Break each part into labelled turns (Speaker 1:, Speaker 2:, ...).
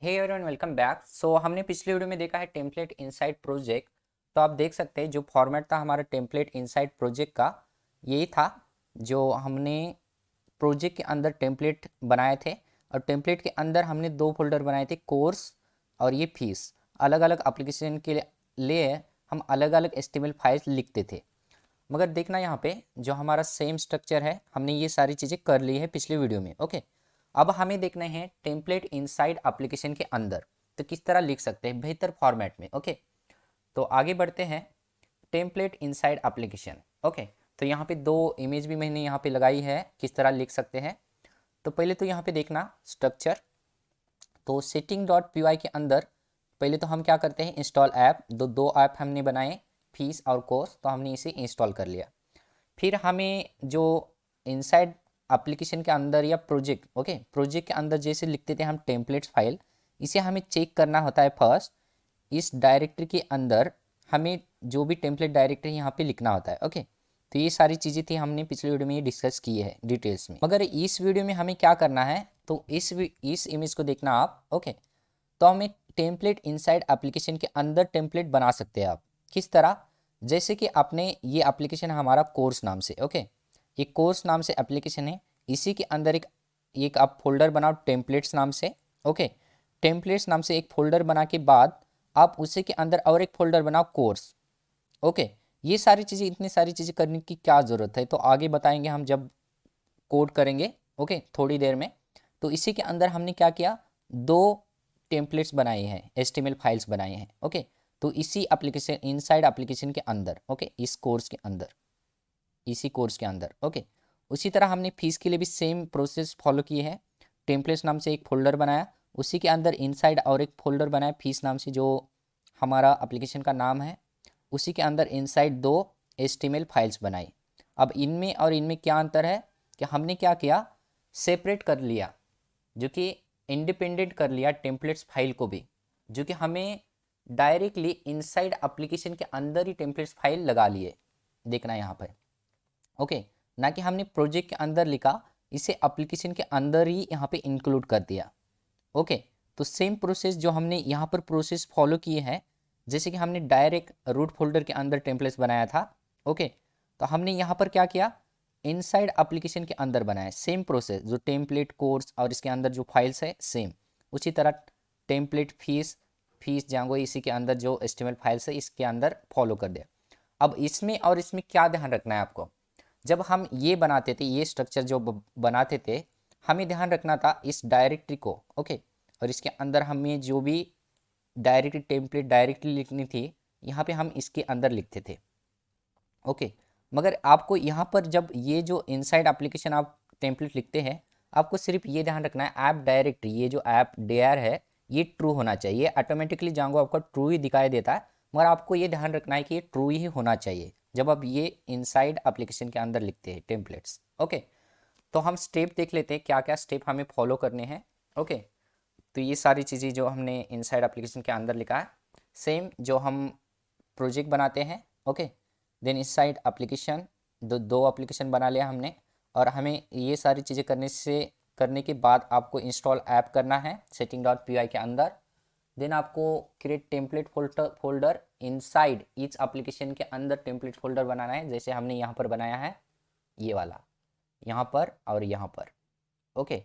Speaker 1: हे everyone, welcome back. So हमने पिछले video में देखा है टेम्पलेट इनसाइड प्रोजेक्ट। तो आप देख सकते हैं जो फॉर्मेट था हमारा टेम्पलेट इनसाइड प्रोजेक्ट का, यही था जो हमने प्रोजेक्ट के अंदर टेम्पलेट बनाए थे। और टेम्पलेट के अंदर हमने दो फोल्डर बनाए थे, कोर्स और ये फीस। अलग अलग एप्लीकेशन के लिए हम अलग अलग HTML फाइल्स लिखते थे। मगर देखना यहाँ पे जो हमारा सेम स्ट्रक्चर है, हमने ये सारी चीज़ें कर ली है पिछले वीडियो में। ओके, अब हमें देखना है टेम्पलेट इनसाइड एप्लीकेशन के अंदर तो किस तरह लिख सकते हैं बेहतर फॉर्मेट में। ओके, तो आगे बढ़ते हैं। Template inside application. ओके, तो यहाँ पे दो इमेज भी मैंने यहाँ पे लगाई है, किस तरह लिख सकते हैं। तो पहले तो यहाँ पे देखना स्ट्रक्चर। तो सेटिंग डॉट पी के अंदर पहले तो हम क्या करते हैं, इंस्टॉल ऐप। दो ऐप हमने बनाए, फीस और कोर्स, तो हमने इसे इंस्टॉल कर लिया। फिर हमें जो इनसाइड एप्लीकेशन के अंदर या प्रोजेक्ट, ओके, प्रोजेक्ट के अंदर जैसे लिखते थे हम टेम्पलेट्स फाइल, इसे हमें चेक करना होता है फर्स्ट। इस डायरेक्टरी के अंदर हमें जो भी टेम्पलेट डायरेक्टरी यहाँ पे लिखना होता है। ओके, तो ये सारी चीज़ें थी, हमने पिछले वीडियो में ये डिस्कस की है डिटेल्स में। मगर इस वीडियो में हमें क्या करना है, तो इस इमेज को देखना आप। ओके, तो हमें टेम्पलेट इनसाइड एप्लीकेशन के अंदर टेम्पलेट बना सकते हैं आप। किस तरह, जैसे कि आपने ये एप्लीकेशन है हमारा कोर्स नाम से। ओके, ये कोर्स नाम से एप्लीकेशन है, इसी के अंदर एक आप फोल्डर बनाओ टेम्पलेट्स नाम से। ओके, टेम्पलेट्स नाम से एक फोल्डर बना के बाद आप उसी के अंदर और एक फोल्डर बनाओ कोर्स। ओके, ये सारी चीज़ें, इतनी सारी चीज़ें करने की क्या ज़रूरत है, तो आगे बताएंगे हम जब कोड करेंगे। ओके, थोड़ी देर में। तो इसी के अंदर हमने क्या किया, दो टेम्पलेट्स बनाए हैं, HTML फाइल्स बनाए हैं। ओके, तो इसी एप्लीकेशन इनसाइड एप्लीकेशन के अंदर, ओके, इस कोर्स के अंदर, इसी कोर्स के अंदर। ओके, उसी तरह हमने फीस के लिए भी सेम प्रोसेस फॉलो किए हैं। टेम्पलेट्स नाम से एक फोल्डर बनाया, उसी के अंदर इनसाइड और एक फोल्डर बनाया फीस नाम से, जो हमारा एप्लीकेशन का नाम है। उसी के अंदर इनसाइड दो HTML फाइल्स बनाई। अब इनमें और इनमें क्या अंतर है कि हमने क्या किया, सेपरेट कर लिया, जो कि इंडिपेंडेंट कर लिया टेम्पलेट्स फाइल को भी, जो कि हमें डायरेक्टली इनसाइड एप्लीकेशन के अंदर ही टेम्पलेट्स फाइल लगा लिए। देखना यहाँ पर। ओके, ना कि हमने प्रोजेक्ट के अंदर लिखा, इसे एप्लीकेशन के अंदर ही यहाँ पे इंक्लूड कर दिया। ओके, तो सेम प्रोसेस जो हमने यहाँ पर प्रोसेस फॉलो किए हैं, जैसे कि हमने डायरेक्ट रूट फोल्डर के अंदर टेम्पलेट्स बनाया था। ओके, तो हमने यहाँ पर क्या किया, इनसाइड एप्लीकेशन के अंदर बनाया सेम प्रोसेस, जो टेम्पलेट कोर्स और इसके अंदर जो फाइल्स है सेम उसी तरह। टेम्पलेट फीस, फीस जांगो, इसी के अंदर जो HTML फाइल्स है इसके अंदर फॉलो कर दिया। अब इसमें और इसमें क्या ध्यान रखना है आपको, जब हम ये बनाते थे, ये स्ट्रक्चर जो बनाते थे, हमें ध्यान रखना था इस डायरेक्टरी को। ओके, और इसके अंदर हमें जो भी डायरेक्टरी टेम्पलेट डायरेक्टली लिखनी थी, यहाँ पे हम इसके अंदर लिखते थे। ओके, मगर आपको यहाँ पर जब ये जो इनसाइड एप्लीकेशन आप टेम्पलेट लिखते हैं, आपको सिर्फ ये ध्यान रखना है ऐप डायरेक्टरी, ये जो ऐप dir है, ये ट्रू होना चाहिए। ऑटोमेटिकली जांगो आपका ट्रू ही दिखाई देता है, मगर आपको ये ध्यान रखना है कि ये ट्रू ही होना चाहिए जब आप ये इनसाइड एप्लीकेशन के अंदर लिखते हैं टेम्पलेट्स। ओके, तो हम स्टेप देख लेते हैं क्या क्या स्टेप हमें फॉलो करने हैं। ओके, तो ये सारी चीज़ें जो हमने इनसाइड एप्लीकेशन के अंदर लिखा है, सेम जो हम प्रोजेक्ट बनाते हैं। ओके, देन इनसाइड एप्लीकेशन, दो एप्लीकेशन बना लिया हमने। और हमें ये सारी चीज़ें करने के बाद आपको इंस्टॉल ऐप करना है सेटिंग डॉट पी के अंदर। देन आपको create template folder inside each application के अंदर टेम्पलेट फोल्डर बनाना है, जैसे हमने यहाँ पर बनाया है, ये वाला, यहाँ पर और यहाँ पर। ओके,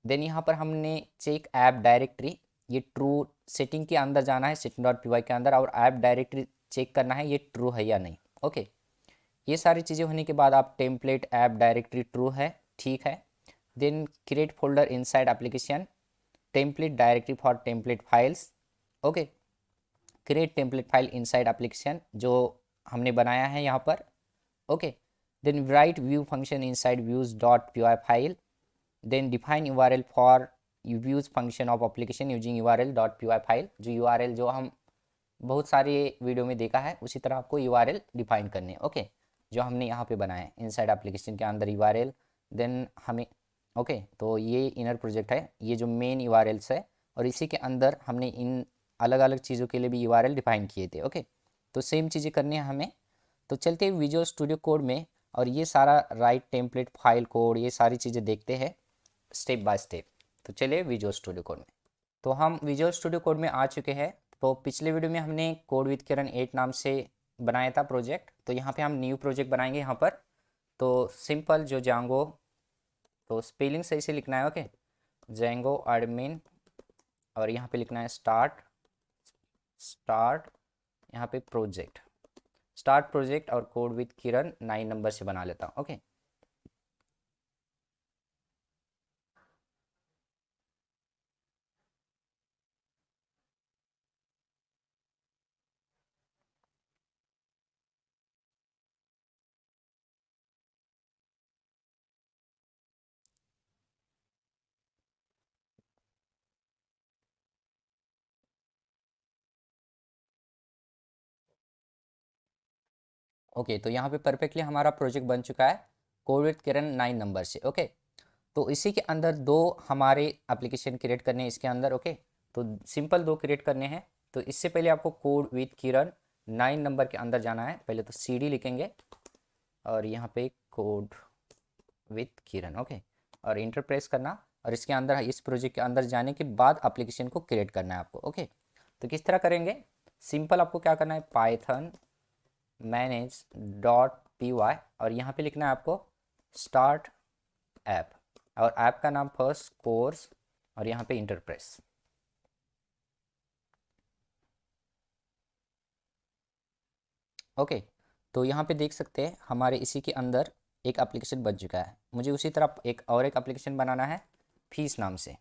Speaker 1: देन यहाँ पर हमने चेक ऐप डायरेक्टरी, ये ट्रू सेटिंग के अंदर जाना है सेटिंग डॉट पी के अंदर, और ऐप डायरेक्टरी चेक करना है ये ट्रू है या नहीं। ओके, ये सारी चीज़ें होने के बाद आप टेम्पलेट ऐप डायरेक्टरी ट्रू है, ठीक है। Then create folder inside application, template directory for template files. Okay, create template file inside application जो हमने बनाया है यहाँ पर। Okay, then write view function inside views dot P file, then define URL for views function of application using url.py file. जो URL जो हम बहुत सारे वीडियो में देखा है, उसी तरह आपको URL डिफाइन करने हैं। ओके, जो हमने यहाँ पे बनाया है इनसाइड एप्लीकेशन के अंदर URL, देन हमें, ओके, तो ये इनर प्रोजेक्ट है, ये जो मेन URLs है, और इसी के अंदर हमने इन अलग अलग चीज़ों के लिए भी URL डिफाइन किए थे। ओके, तो सेम चीज़ें करनी है हमें। तो चलते हैं विजुअल स्टूडियो कोड में, और ये सारा राइट टेम्पलेट फाइल कोड, ये सारी चीज़ें देखते हैं स्टेप बाय स्टेप। तो चलिए विजुअल स्टूडियो कोड में। तो हम विजुअल स्टूडियो कोड में आ चुके हैं। तो पिछले वीडियो में हमने कोड विद किरण 8 नाम से बनाया था प्रोजेक्ट, तो यहाँ पे हम न्यू प्रोजेक्ट बनाएंगे यहाँ पर। तो सिंपल जो जांगो, तो स्पेलिंग सही से लिखना है, ओके, जेंगो एडमिन, और यहाँ पे लिखना है स्टार्ट स्टार्ट यहाँ पे प्रोजेक्ट, स्टार्ट प्रोजेक्ट, और कोड विद किरण 9 नंबर से बना लेता हूँ, ओके। ओके, तो यहाँ पे परफेक्टली हमारा प्रोजेक्ट बन चुका है कोड विद किरण 9 नंबर से, ओके। तो इसी के अंदर दो हमारे एप्लीकेशन क्रिएट करने हैं इसके अंदर, ओके। तो सिंपल दो क्रिएट करने हैं। तो इससे पहले आपको कोड विद किरण 9 नंबर के अंदर जाना है। पहले तो CD लिखेंगे और यहाँ पे कोड विद किरण, ओके, और इंटर प्रेस करना, और इसके अंदर इस प्रोजेक्ट के अंदर जाने के बाद एप्लीकेशन को क्रिएट करना है आपको, ओके। तो किस तरह करेंगे, सिंपल आपको क्या करना है, पाइथन manage.py, और यहाँ पे लिखना है आपको स्टार्ट ऐप, और ऐप का नाम फर्स्ट कोर्स, और यहाँ पे इंटर प्रेस। ओके, तो यहाँ पे देख सकते हैं हमारे इसी के अंदर एक एप्लीकेशन बन चुका है। मुझे उसी तरह एक एप्लीकेशन बनाना है फीस नाम से,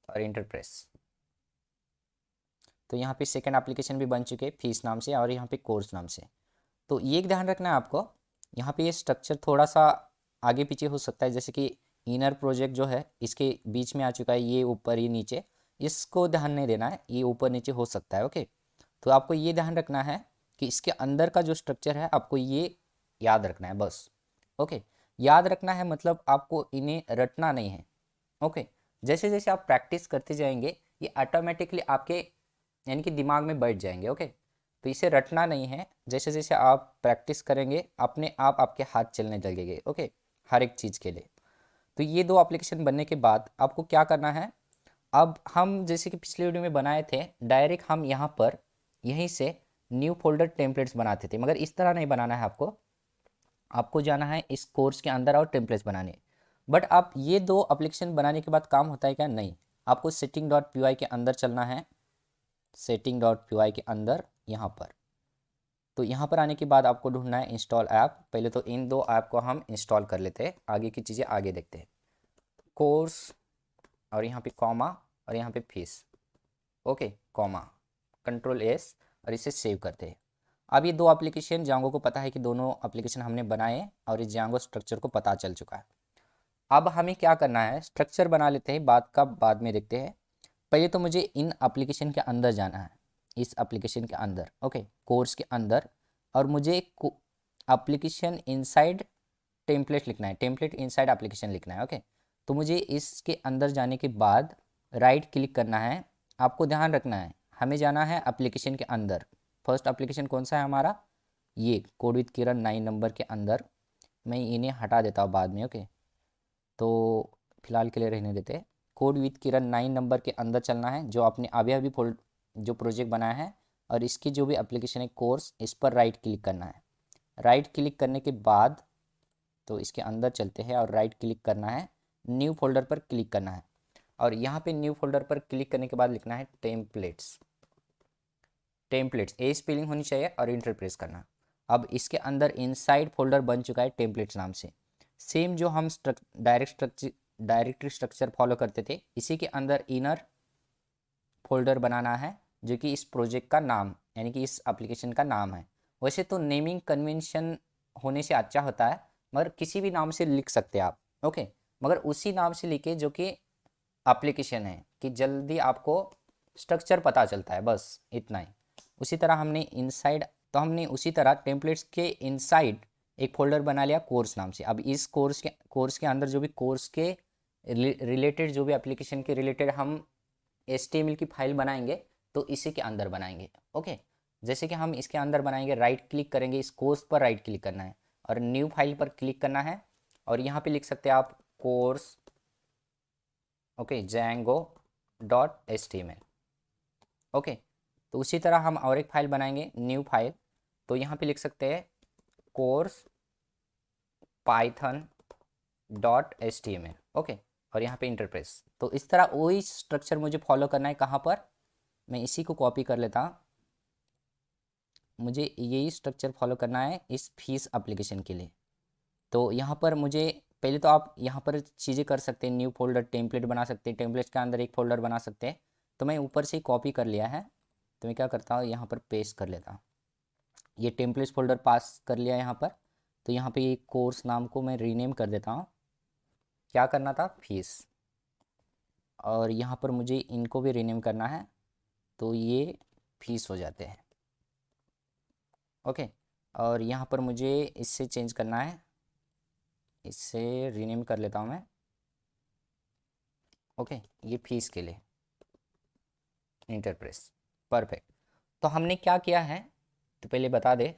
Speaker 1: और इंटर प्रेस। तो यहाँ पे सेकंड एप्लीकेशन भी बन चुके हैं फीस नाम से, और यहाँ पे कोर्स नाम से। तो ये एक ध्यान रखना है आपको, यहाँ पे ये स्ट्रक्चर थोड़ा सा आगे पीछे हो सकता है, जैसे कि इनर प्रोजेक्ट जो है इसके बीच में आ चुका है, ये ऊपर ये नीचे, इसको ध्यान नहीं देना है, ये ऊपर नीचे हो सकता है, ओके। तो आपको ये ध्यान रखना है कि इसके अंदर का जो स्ट्रक्चर है आपको ये याद रखना है बस, ओके। याद रखना है मतलब आपको इन्हें रटना नहीं है, ओके। जैसे जैसे आप प्रैक्टिस करते जाएंगे ये ऑटोमेटिकली आपके यानी कि दिमाग में बैठ जाएंगे, ओके। तो इसे रटना नहीं है, जैसे जैसे आप प्रैक्टिस करेंगे अपने आप आपके हाथ चलने लगेंगे, ओके, हर एक चीज़ के लिए। तो ये दो एप्लीकेशन बनने के बाद आपको क्या करना है, अब हम जैसे कि पिछले वीडियो में बनाए थे डायरेक्ट हम यहाँ पर यहीं से न्यू फोल्डर टेम्पलेट्स बनाते थे, मगर इस तरह नहीं बनाना है आपको। आपको जाना है इस कोर्स के अंदर और टेम्पलेट्स बनाने। बट आप ये दो एप्लीकेशन बनाने के बाद काम होता है क्या, नहीं, आपको setting.py के अंदर चलना है, setting.py के अंदर यहाँ पर। तो यहाँ पर आने के बाद आपको ढूंढना है इंस्टॉल ऐप। पहले तो इन दो ऐप को हम इंस्टॉल कर लेते हैं, आगे की चीज़ें आगे देखते हैं। कोर्स, और यहाँ पे कॉमा, और यहाँ पे फीस, ओके, कॉमा, Ctrl+S, और इसे सेव करते हैं। अब ये दो एप्लीकेशन जांगो को पता है कि दोनों एप्लीकेशन हमने बनाए, और इस जांगो स्ट्रक्चर को पता चल चुका है। अब हमें क्या करना है, स्ट्रक्चर बना लेते हैं, बात का बाद में देखते हैं। पहले तो मुझे इन एप्लीकेशन के अंदर जाना है, इस एप्लीकेशन के अंदर, ओके, कोर्स के अंदर, और मुझे एप्लीकेशन इनसाइड टेम्पलेट लिखना है, टेम्पलेट इनसाइड एप्लीकेशन लिखना है, ओके। तो मुझे इसके अंदर जाने के बाद राइट क्लिक करना है। आपको ध्यान रखना है हमें जाना है एप्लीकेशन के अंदर। फर्स्ट एप्लीकेशन कौन सा है हमारा, ये कोड विद किरण 9 नंबर के अंदर। मैं इन्हें हटा देता हूँ बाद में, ओके। तो फिलहाल के लिए रहने देते हैं। कोड विद किरण 9 नंबर के अंदर चलना है, जो आपने अभी अभी फोल्ड जो प्रोजेक्ट बनाया है, और इसकी जो भी एप्लीकेशन है कोर्स, इस पर राइट क्लिक करना है। राइट क्लिक करने के बाद तो इसके अंदर चलते हैं, और राइट क्लिक करना है, न्यू फोल्डर पर क्लिक करना है, और यहाँ पे न्यू फोल्डर पर क्लिक करने के बाद लिखना है टेम्पलेट्स। टेम्पलेट्स ए स्पेलिंग होनी चाहिए, और इंटर प्रेस करना। अब इसके अंदर इनसाइड फोल्डर बन चुका है टेम्पलेट्स नाम से। सेम जो हम डायरेक्टरी स्ट्रक्चर फॉलो करते थे, इसी के अंदर इनर फोल्डर बनाना है, जो कि इस प्रोजेक्ट का नाम यानी कि इस एप्लीकेशन का नाम है। वैसे तो नेमिंग कन्वेंशन होने से अच्छा होता है, मगर किसी भी नाम से लिख सकते हैं आप, ओके। मगर उसी नाम से लिखे जो कि एप्लीकेशन है, कि जल्दी आपको स्ट्रक्चर पता चलता है, बस इतना ही। उसी तरह हमने इनसाइड, तो हमने उसी तरह टेम्पलेट्स के इनसाइड एक फोल्डर बना लिया कोर्स नाम से। अब इस कोर्स के अंदर जो भी कोर्स के रिलेटेड जो भी एप्लीकेशन के रिलेटेड हम HTML की फाइल बनाएंगे, तो इसी के अंदर बनाएंगे, ओके। जैसे कि हम इसके अंदर बनाएंगे, राइट क्लिक करेंगे, इस कोर्स पर राइट क्लिक करना है, और न्यू फाइल पर क्लिक करना है, और यहाँ पे लिख सकते हैं आप course, okay, Django .html। Okay, तो उसी तरह हम और एक फाइल बनाएंगे, न्यू फाइल। तो यहाँ पे लिख सकते हैं कोर्स python.html। ओके, और यहाँ पे इंटरप्रेस। तो इस तरह वही स्ट्रक्चर मुझे फॉलो करना है। कहाँ पर, मैं इसी को कॉपी कर लेता हूँ। मुझे यही स्ट्रक्चर फॉलो करना है इस फीस एप्लीकेशन के लिए। तो यहाँ पर मुझे पहले तो आप यहाँ पर चीज़ें कर सकते हैं, न्यू फोल्डर टेम्पलेट बना सकते हैं, टेम्पलेट के अंदर एक फ़ोल्डर बना सकते हैं। तो मैं ऊपर से ही कॉपी कर लिया है, तो मैं क्या करता हूँ यहाँ पर पेस्ट कर लेता हूँ। ये टेम्पलेट फोल्डर पास कर लिया यहाँ पर। तो यहाँ पे ये कोर्स नाम को मैं रीनेम कर देता हूँ। क्या करना था, फीस। और यहाँ पर मुझे इनको भी रीनेम करना है, तो ये फीस हो जाते हैं। ओके, और यहाँ पर मुझे इससे चेंज करना है, इससे रीनेम कर लेता हूँ मैं। ओके, ये फीस के लिए इंटरप्रेस। परफेक्ट। तो हमने क्या किया है, तो पहले बता दे,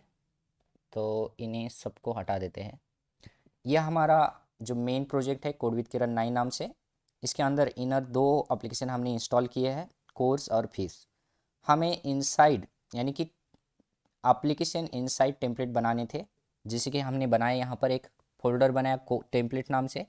Speaker 1: तो इन्हें सबको हटा देते हैं। यह हमारा जो मेन प्रोजेक्ट है कोड विद किरण 9 नाम से, इसके अंदर इनर दो एप्लीकेशन हमने इंस्टॉल किए हैं, कोर्स और फीस। हमें इनसाइड यानी कि एप्लीकेशन इनसाइड टेम्पलेट बनाने थे, जैसे कि हमने बनाया यहाँ पर एक फोल्डर बनाया टेम्पलेट नाम से,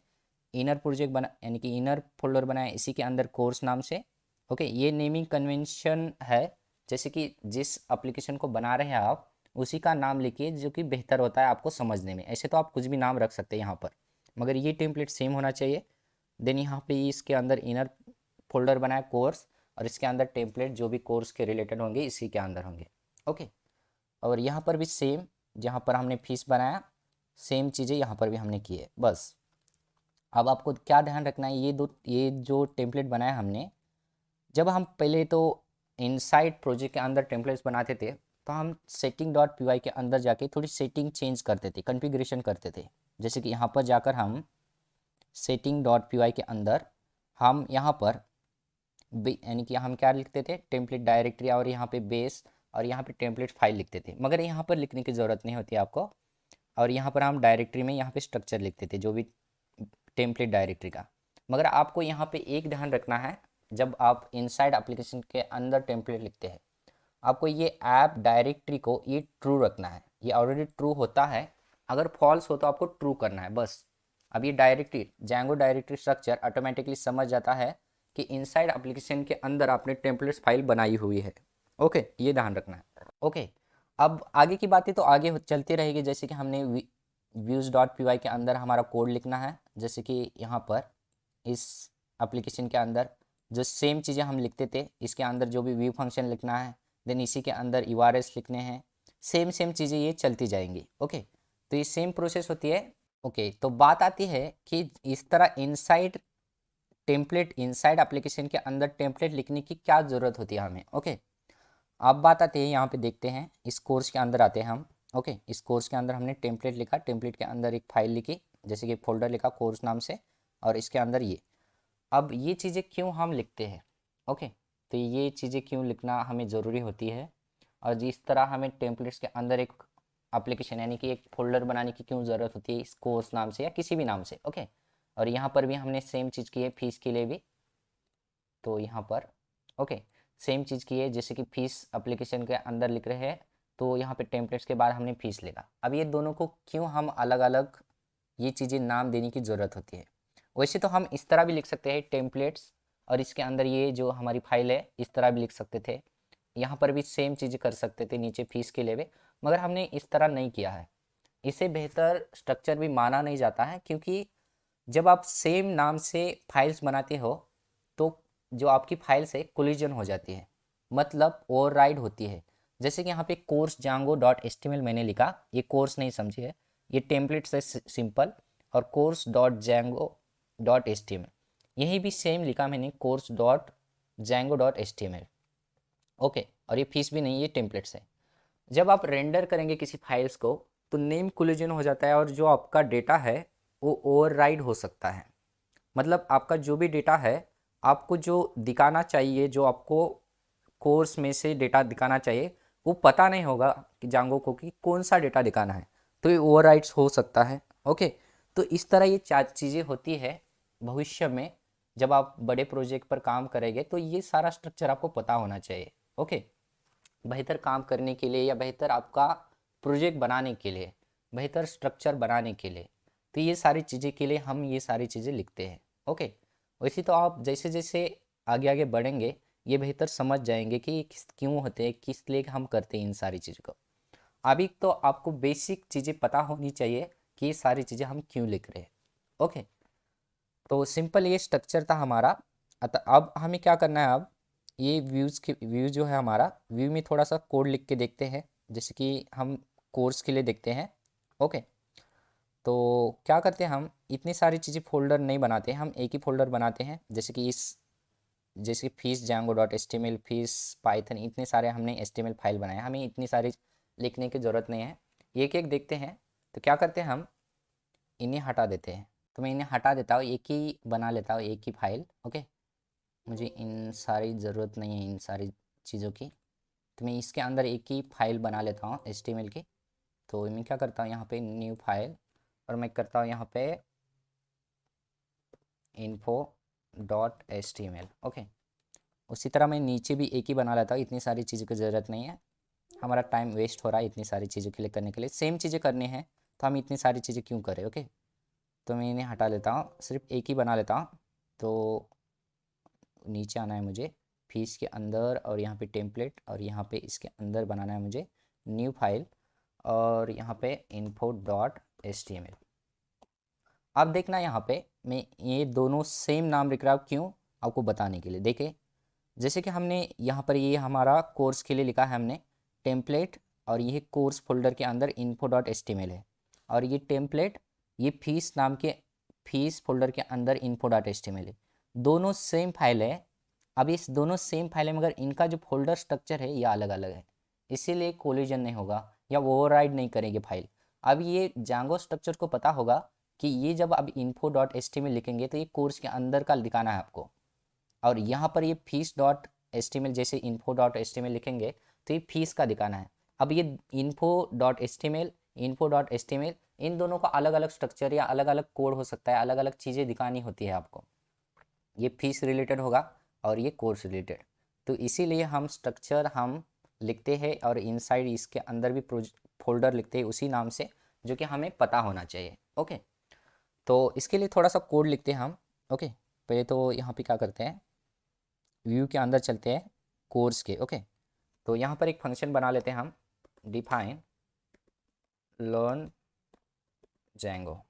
Speaker 1: इनर प्रोजेक्ट बना यानी कि इनर फोल्डर बनाया इसी के अंदर कोर्स नाम से। ओके, ये नेमिंग कन्वेंशन है, जैसे कि जिस एप्लीकेशन को बना रहे हैं आप उसी का नाम लिखिए, जो कि बेहतर होता है आपको समझने में। ऐसे तो आप कुछ भी नाम रख सकते हैं यहाँ पर, मगर ये टेम्पलेट सेम होना चाहिए। देन यहाँ पे इसके अंदर इनर फोल्डर बनाया कोर्स, और इसके अंदर टेम्पलेट जो भी कोर्स के रिलेटेड होंगे इसी के अंदर होंगे। ओके, और यहाँ पर भी सेम, जहाँ पर हमने फीस बनाया सेम चीज़ें यहाँ पर भी हमने की है बस। अब आपको क्या ध्यान रखना है, ये जो टेम्पलेट बनाया हमने, जब हम पहले तो इनसाइड प्रोजेक्ट के अंदर टेम्पलेट्स बनाते थे, तो हम setting.py के अंदर जाके थोड़ी सेटिंग चेंज करते थे, कॉन्फ़िगरेशन करते थे। जैसे कि यहाँ पर जाकर हम setting.py के अंदर हम यहाँ पर यानी कि हम क्या लिखते थे, टेम्पलेट डायरेक्टरी, और यहाँ पे बेस, और यहाँ पे टेम्पलेट फाइल लिखते थे। मगर यहाँ पर लिखने की ज़रूरत नहीं होती आपको। और यहाँ पर हम डायरेक्टरी में यहाँ पे स्ट्रक्चर लिखते थे, जो भी टेम्पलेट डायरेक्टरी का। मगर आपको यहाँ पे एक ध्यान रखना है, जब आप इनसाइड एप्लीकेशन के अंदर टेम्पलेट लिखते हैं, आपको ये ऐप डायरेक्टरी को ये ट्रू रखना है। ये ऑलरेडी ट्रू होता है, अगर फॉल्स हो तो आपको ट्रू करना है बस। अब ये directory Django directory structure automatically समझ जाता है कि इनसाइड एप्लीकेशन के अंदर आपने टेम्पलेट्स फाइल बनाई हुई है। ओके, ये ध्यान रखना है। ओके, अब आगे की बातें तो आगे चलती रहेगी। जैसे कि हमने views.py के अंदर हमारा कोड लिखना है, जैसे कि यहाँ पर इस एप्लीकेशन के अंदर जो सेम चीज़ें हम लिखते थे, इसके अंदर जो भी व्यू फंक्शन लिखना है, देन इसी के अंदर URLs लिखने हैं, सेम चीज़ें ये चलती जाएंगी। ओके, तो ये सेम प्रोसेस होती है। ओके, तो बात आती है कि इस तरह इनसाइड एप्लीकेशन के अंदर टेम्पलेट लिखने की क्या ज़रूरत होती है हमें। ओके, अब बात आती है, यहाँ पे देखते हैं इस कोर्स के अंदर आते हैं हम। ओके, इस कोर्स के अंदर हमने टेम्पलेट लिखा, टेम्पलेट के अंदर एक फाइल लिखी, जैसे कि फोल्डर लिखा कोर्स नाम से, और इसके अंदर ये। अब ये चीज़ें क्यों हम लिखते हैं, ओके, तो ये चीज़ें क्यों लिखना हमें ज़रूरी होती है, और जिस तरह हमें टेम्पलेट्स के अंदर एक एप्लीकेशन यानी कि एक फोल्डर बनाने की क्यों ज़रूरत होती है इस कोर्स नाम से या किसी भी नाम से। ओके, और यहाँ पर भी हमने सेम चीज़ की है फीस के लिए भी। तो यहाँ पर ओके, सेम चीज़ की है, जैसे कि फीस एप्लीकेशन के अंदर लिख रहे हैं, तो यहाँ पे टेम्पलेट्स के बाद हमने फीस लिखा। अब ये दोनों को क्यों हम अलग अलग ये चीज़ें नाम देने की ज़रूरत होती है। वैसे तो हम इस तरह भी लिख सकते हैं टेम्पलेट्स, और इसके अंदर ये जो हमारी फाइल है इस तरह भी लिख सकते थे। यहाँ पर भी सेम चीज़ें कर सकते थे नीचे फीस के लिए भी, मगर हमने इस तरह नहीं किया है। इसे बेहतर स्ट्रक्चर भी माना नहीं जाता है, क्योंकि जब आप सेम नाम से फाइल्स बनाते हो तो जो आपकी फाइल्स है कोलिजन हो जाती है, मतलब ओवरराइड होती है। जैसे कि यहाँ पे कोर्स जांगो डॉट एचटीएमएल मैंने लिखा, ये कोर्स नहीं समझिए, ये टेम्पलेट से सिंपल, और course dot Django dot HTML यही भी सेम लिखा मैंने, course dot Django dot HTML. Okay, और ये फीस भी नहीं, ये टेम्पलेट्स है। जब आप रेंडर करेंगे किसी फाइल्स को तो नेम कोलिजन हो जाता है, और जो आपका डेटा है वो ओवरराइड हो सकता है। मतलब आपका जो भी डेटा है, आपको जो दिखाना चाहिए, जो आपको कोर्स में से डेटा दिखाना चाहिए, वो पता नहीं होगा कि जांगो को कि कौन सा डेटा दिखाना है, तो ये ओवरराइड्स हो सकता है। ओके, तो इस तरह ये चार चीज़ें होती है भविष्य में। जब आप बड़े प्रोजेक्ट पर काम करेंगे तो ये सारा स्ट्रक्चर आपको पता होना चाहिए। ओके, बेहतर काम करने के लिए या बेहतर आपका प्रोजेक्ट बनाने के लिए, बेहतर स्ट्रक्चर बनाने के लिए, तो ये सारी चीज़ें के लिए हम ये सारी चीज़ें लिखते हैं। ओके, वैसे तो आप जैसे जैसे आगे आगे बढ़ेंगे ये बेहतर समझ जाएंगे कि ये क्यों होते हैं, किस लिए हम करते हैं इन सारी चीज़ों को। अभी तो आपको बेसिक चीज़ें पता होनी चाहिए कि ये सारी चीज़ें हम क्यों लिख रहे हैं। ओके, तो सिंपल ये स्ट्रक्चर था हमारा। अतः अब हमें क्या करना है, अब ये व्यू जो है हमारा, व्यू में थोड़ा सा कोड लिख के देखते हैं, जैसे कि हम कोर्स के लिए देखते हैं। ओके, तो क्या करते हैं, हम इतनी सारी चीज़ें फोल्डर नहीं बनाते, हम एक ही फोल्डर बनाते हैं। जैसे कि जैसे फीस Django dot H T M L, फीस पाइथन, इतने सारे हमने H T M L file बनाए, हमें इतनी सारी लिखने की ज़रूरत नहीं है। एक एक देखते हैं। तो क्या करते हैं, हम इन्हें हटा देते हैं। तो मैं इन्हें हटा देता हूँ, एक ही बना लेता हूँ, एक ही फाइल। ओके, मुझे इन सारी ज़रूरत नहीं है इन सारी चीज़ों की। तो मैं इसके अंदर एक ही फाइल बना लेता हूँ HTML की। तो मैं क्या करता हूँ, यहाँ पे न्यू फाइल, और मैं करता हूँ यहाँ पे info.html। ओके, उसी तरह मैं नीचे भी एक ही बना लेता हूँ, इतनी सारी चीज़ों की ज़रूरत नहीं है, हमारा टाइम वेस्ट हो रहा है इतनी सारी चीज़ों के लिए करने के लिए। सेम चीज़ें करनी है तो हम इतनी सारी चीज़ें क्यों करें। ओके, तो मैं इन्हें हटा लेता हूँ, सिर्फ एक ही बना लेता हूँ। तो नीचे आना है मुझे फीस के अंदर, और यहाँ पे टेम्पलेट, और यहाँ पे इसके अंदर बनाना है मुझे न्यू फाइल, और यहाँ पे info.html। अब देखना यहाँ पे मैं ये दोनों सेम नाम लिख रहा हूँ, क्यों, आपको बताने के लिए। देखे, जैसे कि हमने यहाँ पर ये हमारा कोर्स के लिए लिखा है हमने टेम्पलेट, और ये कोर्स फोल्डर के अंदर info.html है, और ये टेम्पलेट ये फीस नाम के फीस फोल्डर के अंदर info.html है। दोनों सेम फाइल है। अब इस दोनों सेम फाइल है, मगर इनका जो फोल्डर स्ट्रक्चर है ये अलग अलग है, इसीलिए कोलिजन नहीं होगा या ओवरराइड नहीं करेगी फाइल। अब ये जांगो स्ट्रक्चर को पता होगा कि ये जब अब info.html लिखेंगे तो ये कोर्स के अंदर का दिखाना है आपको, और यहाँ पर ये fees dot H T M L, जैसे info dot H T M L लिखेंगे तो ये फीस का दिखाना है। अब ये info dot H T M L, इन दोनों का अलग अलग स्ट्रक्चर या अलग अलग कोड हो सकता है, अलग अलग चीज़ें दिखानी होती है आपको। ये फीस रिलेटेड होगा और ये कोर्स रिलेटेड, तो इसीलिए हम स्ट्रक्चर हम लिखते हैं, और इनसाइड इसके अंदर भी फोल्डर लिखते हैं उसी नाम से, जो कि हमें पता होना चाहिए। ओके, तो इसके लिए थोड़ा सा कोड लिखते हैं हम। ओके, पहले तो यहाँ पे क्या करते हैं, व्यू के अंदर चलते हैं कोर्स के। ओके, तो यहाँ पर एक फंक्शन बना लेते हैं हम, डिफाइन लर्न जैंगो।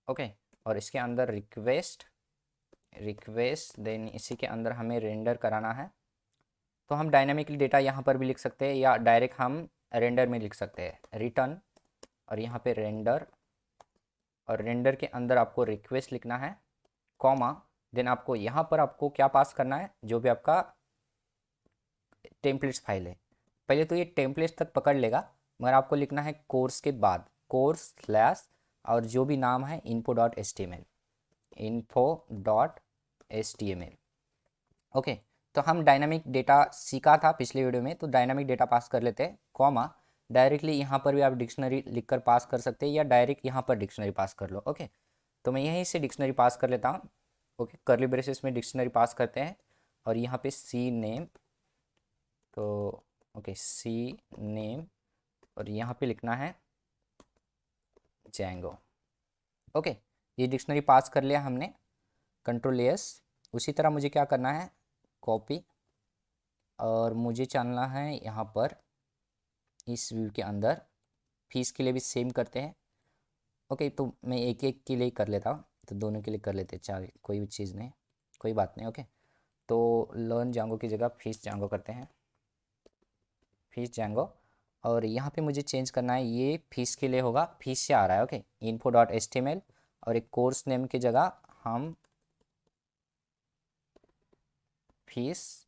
Speaker 1: ओके, और इसके अंदर रिक्वेस्ट देन इसी के अंदर हमें रेंडर कराना है। तो हम डायनामिकली डेटा यहाँ पर भी लिख सकते हैं, या डायरेक्ट हम रेंडर में लिख सकते हैं, रिटर्न, और यहाँ पे रेंडर, और रेंडर के अंदर आपको रिक्वेस्ट लिखना है, कॉमा, देन आपको यहाँ पर आपको क्या पास करना है, जो भी आपका टेम्पलेट्स फाइल है। पहले तो ये टेम्पलेट्स तक पकड़ लेगा, मगर आपको लिखना है कोर्स के बाद कोर्स स्लैश, और जो भी नाम है info.html, info.html। ओके, तो हम डायनामिक डेटा सीखा था पिछले वीडियो में, तो डायनामिक डेटा पास कर लेते हैं, कॉमा, डायरेक्टली यहाँ पर भी आप डिक्शनरी लिखकर पास कर सकते हैं, या डायरेक्ट यहाँ पर डिक्शनरी पास कर लो। ओके, तो मैं यहीं से डिक्शनरी पास कर लेता हूँ। ओके, कर्ली ब्रेसेस में डिक्शनरी पास करते हैं, और यहाँ पे सी नेम, तो ओके सी नेम, और यहाँ पे लिखना है जैंगो। ओके, ये डिक्शनरी पास कर लिया हमने, कंट्रोल एस। उसी तरह मुझे क्या करना है, कॉपी, और मुझे चलना है यहाँ पर इस व्यू के अंदर, फीस के लिए भी सेम करते हैं। ओके, तो मैं एक एक के लिए कर लेता हूँ, तो दोनों के लिए कर लेते हैं, चाहे कोई भी चीज़ नहीं, कोई बात नहीं। ओके, तो लर्न जांगो की जगह फीस जांगो करते हैं, फीस जांगो, और यहाँ पे मुझे चेंज करना है, ये फीस के लिए होगा, फीस से आ रहा है। ओके, info.html, और एक कोर्स नेम की जगह हम फीस।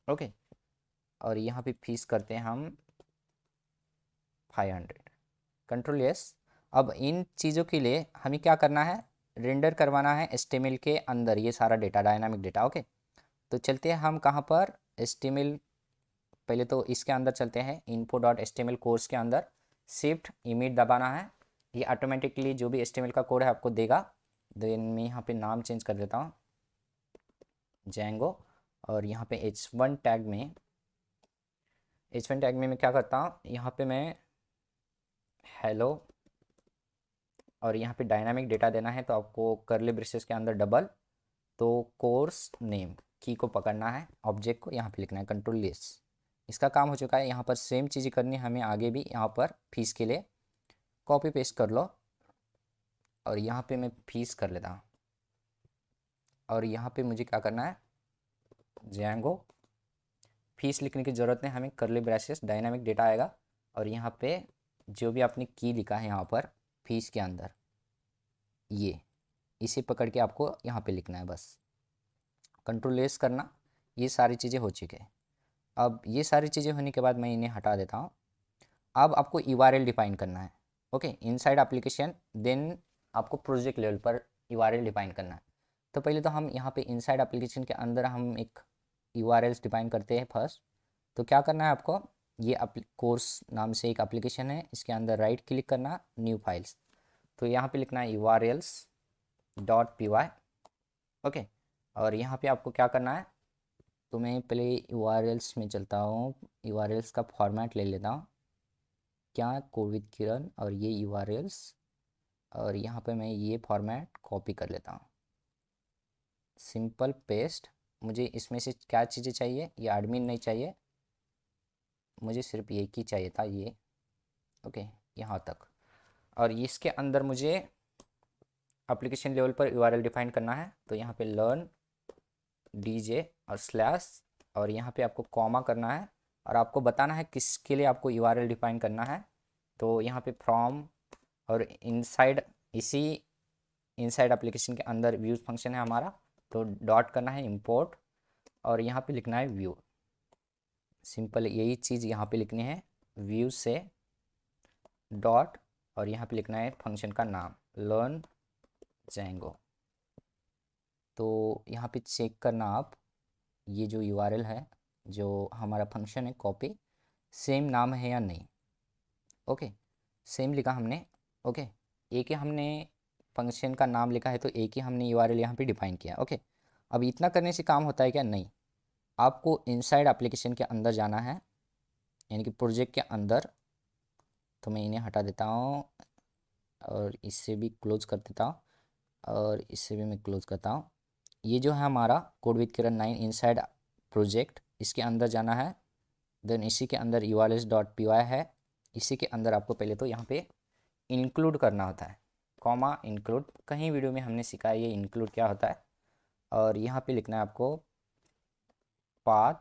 Speaker 1: ओके, और यहाँ पे फीस करते हैं हम 500, कंट्रोल यस। अब इन चीज़ों के लिए हमें क्या करना है, रेंडर करवाना है HTML के अंदर ये सारा डेटा, डायनामिक डेटा। ओके, तो चलते हैं हम कहाँ पर, HTML, पहले तो इसके अंदर चलते हैं info.html कोर्स के अंदर, शिफ्ट इमिट दबाना है, ये ऑटोमेटिकली जो भी HTML का कोड है आपको देगा। देन मैं यहाँ पे नाम चेंज कर देता हूँ, Django। और यहाँ पे H1 टैग में मैं क्या करता हूँ, यहाँ पे मैं हेलो, और यहाँ पे डायनामिक डेटा देना है तो आपको करली ब्रेसेस के अंदर डबल, तो कोर्स नेम की को पकड़ना है, ऑब्जेक्ट को यहाँ पे लिखना है, कंट्रोल एस। इसका काम हो चुका है। यहाँ पर सेम चीज़ करनी है हमें आगे भी। यहाँ पर फीस के लिए कॉपी पेस्ट कर लो, और यहाँ पे मैं फीस कर लेता हूँ, और यहाँ पे मुझे क्या करना है, Django फीस लिखने की ज़रूरत नहीं हमें, करली ब्रेसेस डायनामिक डेटा आएगा, और यहाँ पे जो भी आपने की लिखा है यहाँ पर फीस के अंदर, ये इसे पकड़ के आपको यहाँ पे लिखना है बस, कंट्रोल एस करना। ये सारी चीज़ें हो चुकी है। अब ये सारी चीज़ें होने के बाद मैं इन्हें हटा देता हूँ। अब आपको URL डिफाइन करना है, ओके, इनसाइड एप्लीकेशन, देन आपको प्रोजेक्ट लेवल पर URL डिफाइन करना है। तो पहले तो हम यहाँ पे इनसाइड एप्लीकेशन के अंदर हम एक URLs डिफाइन करते हैं फर्स्ट। तो क्या करना है आपको, ये कोर्स नाम से एक एप्लीकेशन है, इसके अंदर राइट क्लिक करना, न्यू फाइल्स, तो यहाँ पे लिखना है urls.py, ओके। और यहाँ पे आपको क्या करना है, तो मैं पहले URLs में चलता हूँ, URLs का फॉर्मेट ले लेता हूँ, क्या कोविद किरण, और ये URLs, और यहाँ पे मैं ये फॉर्मेट कॉपी कर लेता हूँ, सिंपल पेस्ट। मुझे इसमें से क्या चीज़ें चाहिए, ये एडमिन नहीं चाहिए, मुझे सिर्फ एक ही चाहिए था, ये, ओके, यहाँ तक। और इसके अंदर मुझे एप्लीकेशन लेवल पर URL डिफाइन करना है, तो यहाँ पे लर्न DJ और स्लैश, और यहाँ पे आपको कॉमा करना है, और आपको बताना है किसके लिए आपको URL डिफाइन करना है। तो यहाँ पे फ्रॉम, और इनसाइड, इसी इनसाइड एप्लीकेशन के अंदर व्यूज़ फंक्शन है हमारा, तो डॉट करना है इंपोर्ट, और यहाँ पे लिखना है व्यू, सिंपल यही चीज़ यहाँ पे लिखनी है, व्यू से डॉट, और यहाँ पे लिखना है फंक्शन का नाम लर्न Django। तो यहाँ पे चेक करना आप, ये जो URL है, जो हमारा फंक्शन है कॉपी, सेम नाम है या नहीं, ओके, सेम लिखा हमने, ओके, एक ही हमने फंक्शन का नाम लिखा है, तो एक ही हमने URL यहाँ पे डिफाइन किया, ओके। अब इतना करने से काम होता है क्या, नहीं, आपको इनसाइड एप्लीकेशन के अंदर जाना है, यानी कि प्रोजेक्ट के अंदर। तो मैं इन्हें हटा देता हूँ, और इससे भी क्लोज कर देता हूँ, और इससे भी मैं क्लोज करता हूँ। ये जो है हमारा code with Kiran 9 inside project, इसके अंदर जाना है, देन इसी के अंदर urls.py है, इसी के अंदर आपको पहले तो यहाँ पे इंक्लूड करना होता है, कॉमा इंक्लूड, कहीं वीडियो में हमने सिखाया ये इंक्लूड क्या होता है, और यहाँ पे लिखना है आपको पाथ,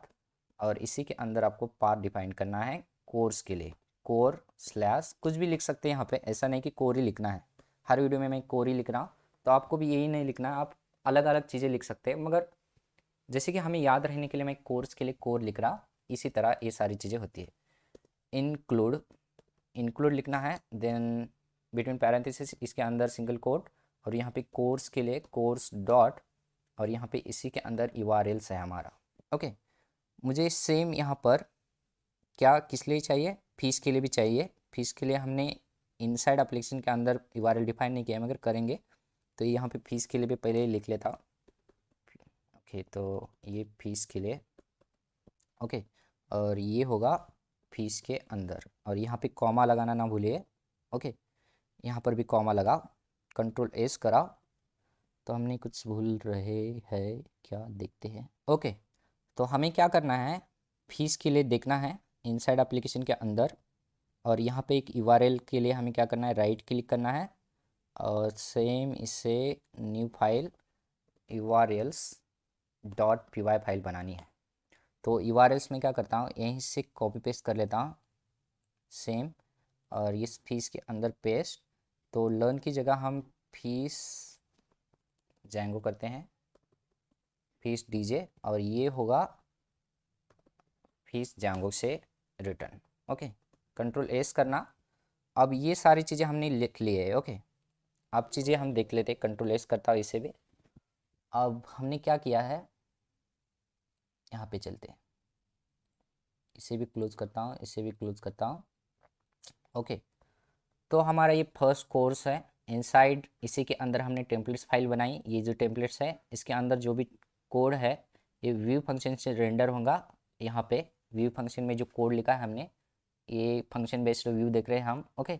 Speaker 1: और इसी के अंदर आपको पाथ डिफाइन करना है कोर्स के लिए, कोर स्लैश कुछ भी लिख सकते हैं यहाँ पे, ऐसा नहीं कि कोर ही लिखना है, हर वीडियो में मैं कोर ही लिख रहा हूँ, तो आपको भी यही नहीं लिखना है, आप अलग अलग चीज़ें लिख सकते हैं, मगर जैसे कि हमें याद रहने के लिए मैं कोर्स के लिए कोर लिख रहा, इसी तरह ये सारी चीज़ें होती है। इंक्लूड, इंक्लूड लिखना है, देन बिटवीन पैरेंथेसिस इसके अंदर सिंगल कोट, और यहाँ पे कोर्स के लिए कोर्स डॉट, और यहाँ पे इसी के अंदर URLs है हमारा, ओके। मुझे सेम यहाँ पर क्या किस लिए चाहिए, फीस के लिए भी चाहिए, फीस के लिए हमने इनसाइड एप्लीकेशन के अंदर URL डिफाइन नहीं किया, मगर करेंगे, तो यहाँ पे फीस के लिए भी पहले लिख लेता, ओके। तो ये फीस के लिए, ओके, और ये होगा फीस के अंदर, और यहाँ पे कॉमा लगाना ना भूलिए, ओके, यहाँ पर भी कॉमा लगाओ, कंट्रोल एस कराओ। तो हमने कुछ भूल रहे हैं क्या, देखते हैं, ओके। तो हमें क्या करना है, फीस के लिए देखना है इनसाइड एप्लीकेशन के अंदर, और यहाँ पे एक URL के लिए हमें क्या करना है, राइट क्लिक करना है, और सेम इसे न्यू फाइल urls.py फाइल बनानी है। तो URLs में क्या करता हूँ, यहीं से कॉपी पेस्ट कर लेता हूँ सेम, और इस फीस के अंदर पेस्ट, तो लर्न की जगह हम फीस Django करते हैं, फीस DJ, और ये होगा फीस Django से रिटर्न, ओके, कंट्रोल एस करना। अब ये सारी चीज़ें हमने लिख ली है, ओके। अब चीज़ें हम देख लेते हैं, कंट्रोल एस करता हूँ इसे भी। अब हमने क्या किया है, यहाँ पे चलते हैं, इसे भी क्लोज करता हूँ, इसे भी क्लोज करता हूँ, ओके। तो हमारा ये फर्स्ट कोर्स है इनसाइड, इसी के अंदर हमने टेम्पलेट्स फाइल बनाई, ये जो टेम्पलेट्स है इसके अंदर जो भी कोड है ये व्यू फंक्शन से रेंडर होगा। यहाँ पे व्यू फंक्शन में जो कोड लिखा है हमने, ये फंक्शन बेस्ड व्यू देख रहे हैं हम। ओके,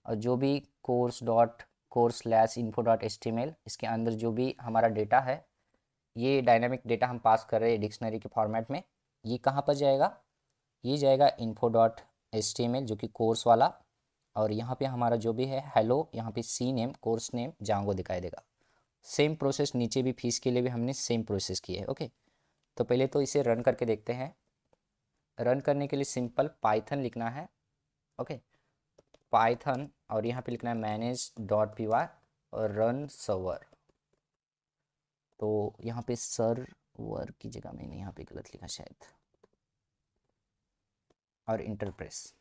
Speaker 1: और जो भी course.core/info.html इसके अंदर जो भी हमारा डेटा है, ये डायनामिक डेटा हम पास कर रहे हैं डिक्शनरी के फॉर्मेट में, ये कहाँ पर जाएगा? ये जाएगा info.html जो कि कोर्स वाला, और यहाँ पे हमारा जो भी है हेलो, यहाँ पे सी नेम कोर्स नेम जांगो दिखाई देगा। सेम प्रोसेस नीचे भी फीस के लिए भी हमने सेम प्रोसेस की है। ओके, तो पहले तो इसे रन करके देखते हैं। रन करने के लिए सिंपल पाइथन लिखना है। ओके, पाइथन, और यहाँ पे लिखना है manage.py और रन सर्वर। तो यहाँ पे सर्वर की जगह मैंने यहाँ पे गलत लिखा शायद, और इंटर प्रेस।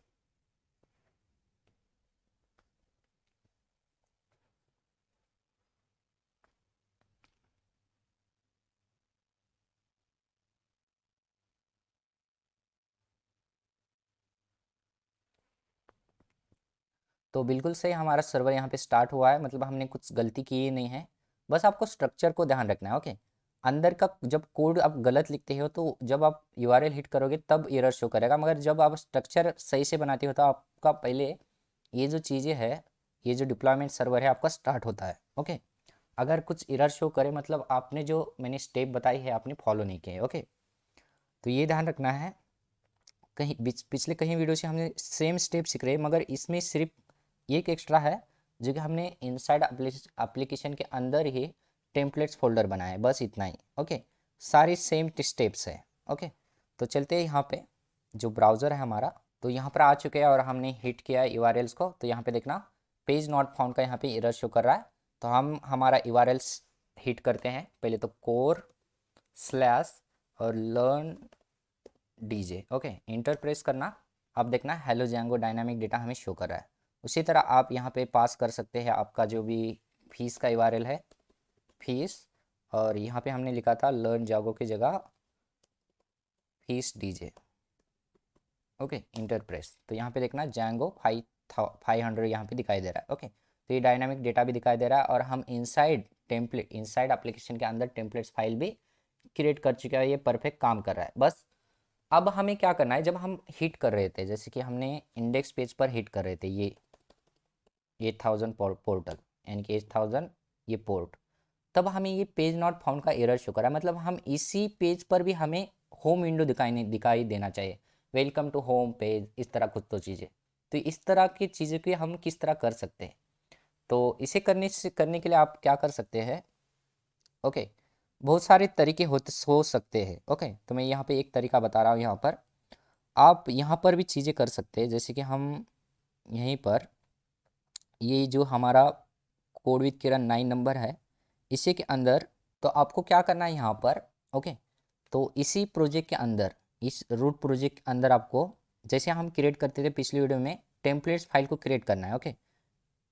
Speaker 1: तो बिल्कुल सही हमारा सर्वर यहाँ पे स्टार्ट हुआ है, मतलब हमने कुछ गलती की ही नहीं है। बस आपको स्ट्रक्चर को ध्यान रखना है। ओके, अंदर का जब कोड आप गलत लिखते हो तो जब आप यूआरएल हिट करोगे तब एरर शो करेगा, मगर जब आप स्ट्रक्चर सही से बनाते हो तो आपका पहले ये जो चीज़ें है, ये जो डिप्लॉयमेंट सर्वर है आपका स्टार्ट होता है। ओके, अगर कुछ एरर शो करे मतलब आपने जो मैंने स्टेप बताई है आपने फॉलो नहीं किए। ओके, तो ये ध्यान रखना है। कहीं पिछले कहीं वीडियो से हमने सेम स्टेप सीख रहे हैं, मगर इसमें सिर्फ एक एक्स्ट्रा है जो कि हमने इनसाइड एप्लीकेशन के अंदर ही टेम्पलेट्स फोल्डर बनाया है, बस इतना ही। ओके, सारी सेम स्टेप्स है। ओके, तो चलते हैं यहाँ पे जो ब्राउज़र है हमारा, तो यहाँ पर आ चुके हैं और हमने हिट किया है यूआरएल्स को। तो यहाँ पे देखना पेज नॉट फाउंड का यहाँ पे एरर शो कर रहा है, तो हम हमारा यूआरएल्स हिट करते हैं। पहले तो कोर स्लैश और learn DJ. Okay, enter press करना। अब देखना हेलो जैंगो डायनामिक डेटा हमें शो कर रहा है। उसी तरह आप यहाँ पे पास कर सकते हैं आपका जो भी फीस का यूआरएल है, फीस, और यहाँ पे हमने लिखा था लर्न जागो की जगह fees DJ. Okay, enter press, तो यहाँ पे देखना जैंगो 500 यहाँ पे दिखाई दे रहा है। ओके, तो ये डायनामिक डेटा भी दिखाई दे रहा है, और हम इनसाइड एप्लीकेशन के अंदर टेम्पलेट्स फाइल भी क्रिएट कर चुके हैं। ये परफेक्ट काम कर रहा है। बस अब हमें क्या करना है, जब हम हिट कर रहे थे, जैसे कि हमने इंडेक्स पेज पर हिट कर रहे थे, ये 8000 पोर्टल, यानी कि 8000 ये पोर्ट, तब हमें ये पेज नॉट फाउंड का एरर शो करा। मतलब हम इसी पेज पर भी हमें होम विंडो दिखाई देना चाहिए, वेलकम टू होम पेज, इस तरह कुछ तो चीज़ें। तो इस तरह की चीज़ों की हम किस तरह कर सकते हैं, तो इसे करने के लिए आप क्या कर सकते हैं। ओके, बहुत सारे तरीके हो सकते हैं। ओके, तो मैं यहाँ पे एक तरीका बता रहा हूँ। यहाँ पर आप यहाँ पर भी चीज़ें कर सकते हैं, जैसे कि हम यहीं पर ये जो हमारा कोड विद किरण 9 नंबर है, इसी के अंदर तो आपको क्या करना है यहाँ पर। ओके, तो इसी प्रोजेक्ट के अंदर, इस रूट प्रोजेक्ट के अंदर आपको, जैसे हम क्रिएट करते थे पिछली वीडियो में, टेम्पलेट्स फाइल को क्रिएट करना है। Okay,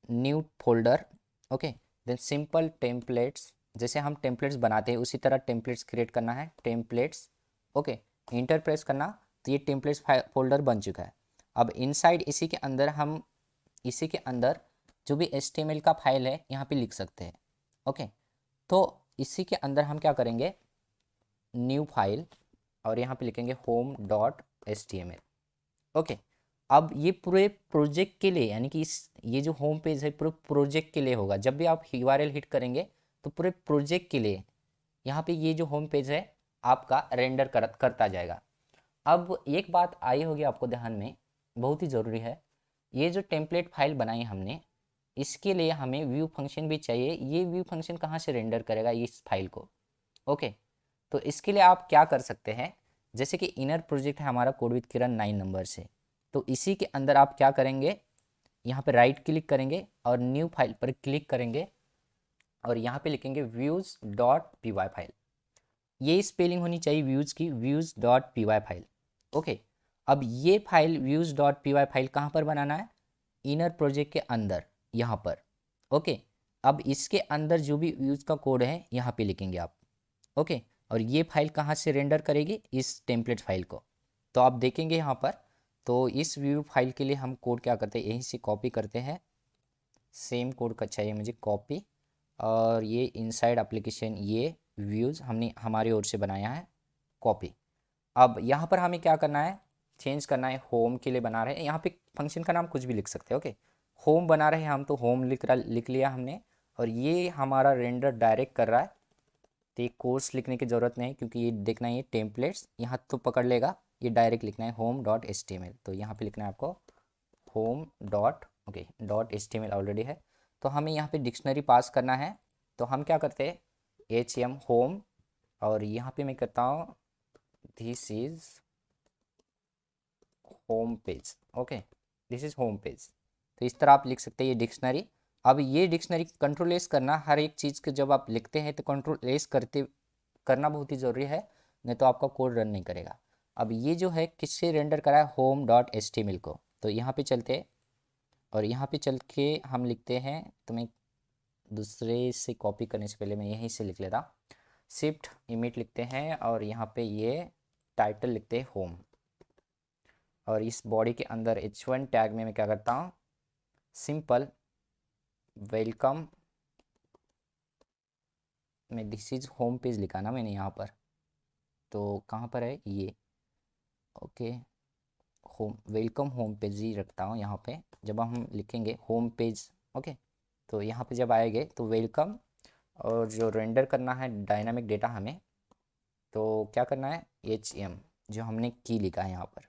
Speaker 1: new folder. Okay, then simple templates, जैसे हम टेम्पलेट्स बनाते हैं उसी तरह टेम्पलेट्स क्रिएट करना है, टेम्पलेट्स। ओके, इंटर प्रेस करना, तो ये टेम्पलेट्स फोल्डर बन चुका है। अब इनसाइड इसी के अंदर हम, इसी के अंदर जो भी HTML का फाइल है यहाँ पे लिख सकते हैं। ओके, तो इसी के अंदर हम क्या करेंगे, न्यू फाइल, और यहाँ पे लिखेंगे home.html। ओके, अब ये पूरे प्रोजेक्ट के लिए, यानी कि इस ये जो होम पेज है पूरे प्रोजेक्ट के लिए होगा। जब भी आप यूआरएल हिट करेंगे तो पूरे प्रोजेक्ट के लिए यहाँ पे ये जो होम पेज है आपका रेंडर करता जाएगा। अब एक बात आई होगी आपको ध्यान में, बहुत ही ज़रूरी है, ये जो टेम्पलेट फाइल बनाई हमने, इसके लिए हमें व्यू फंक्शन भी चाहिए। ये व्यू फंक्शन कहाँ से रेंडर करेगा इस फाइल को। ओके, तो इसके लिए आप क्या कर सकते हैं, जैसे कि इनर प्रोजेक्ट है हमारा कोड विद किरण 9 नंबर से, तो इसी के अंदर आप क्या करेंगे, यहाँ पे राइट क्लिक करेंगे और न्यू फाइल पर क्लिक करेंगे, और यहाँ पे लिखेंगे views dot P Y file. ये स्पेलिंग होनी चाहिए व्यूज़ की, views dot P Y file. Okay, अब ये file views dot P Y file कहाँ पर बनाना है, इनर प्रोजेक्ट के अंदर, यहाँ पर। ओके, अब इसके अंदर जो भी व्यूज़ का कोड है यहाँ पे लिखेंगे आप। ओके, और ये फाइल कहाँ से रेंडर करेगी, इस टेम्पलेट फाइल को। तो आप देखेंगे यहाँ पर, तो इस व्यू फाइल के लिए हम कोड क्या करते हैं, यहीं से कॉपी करते हैं, सेम कोड का चाहिए मुझे कॉपी, और ये इनसाइड एप्लीकेशन, ये व्यूज़ हमने हमारी ओर से बनाया है, कॉपी। अब यहाँ पर हमें क्या करना है, चेंज करना है, होम के लिए बना रहे हैं, यहाँ पे फंक्शन का नाम कुछ भी लिख सकते हैं। ओके, होम बना रहे हैं हम, तो होम लिख लिया हमने। और ये हमारा रेंडर डायरेक्ट कर रहा है, तो ये कोर्स लिखने की ज़रूरत नहीं, क्योंकि ये देखना है ये टेम्पलेट्स यहाँ तो पकड़ लेगा। ये डायरेक्ट लिखना है होम डॉट HTML, तो यहाँ पे लिखना है आपको home dot, okay, dot HTML already है। तो हमें यहाँ पे डिक्शनरी पास करना है। तो हम क्या करते हैं, HM होम, और यहाँ पे मैं करता हूँ this is home page. Okay, this is home page. तो इस तरह आप लिख सकते हैं ये डिक्शनरी। अब ये डिक्शनरी कंट्रोल एस करना, हर एक चीज़ के जब आप लिखते हैं तो कंट्रोल एस करना बहुत ही ज़रूरी है, नहीं तो आपका कोड रन नहीं करेगा। अब ये जो है किससे रेंडर करा है, होम डॉट HTML को। तो यहाँ पे चलते हैं और यहाँ पे चल के हम लिखते हैं, तो मैं दूसरे से कॉपी करने से पहले मैं यहीं से लिख लेता, शिफ्ट इमेज लिखते हैं और यहाँ पे ये टाइटल लिखते हैं होम। और इस बॉडी के अंदर H1 टैग में मैं क्या करता हूँ, सिंपल वेलकम में दिस इज़ होम पेज लिखा ना मैंने यहाँ पर, तो कहाँ पर है ये, okay, home welcome home page ही रखता हूँ यहाँ पे। जब हम लिखेंगे होम पेज, ओके, तो यहाँ पे जब आएंगे तो वेलकम, और जो रेंडर करना है डायनामिक डेटा हमें, तो क्या करना है, HM जो हमने की लिखा है यहाँ पर,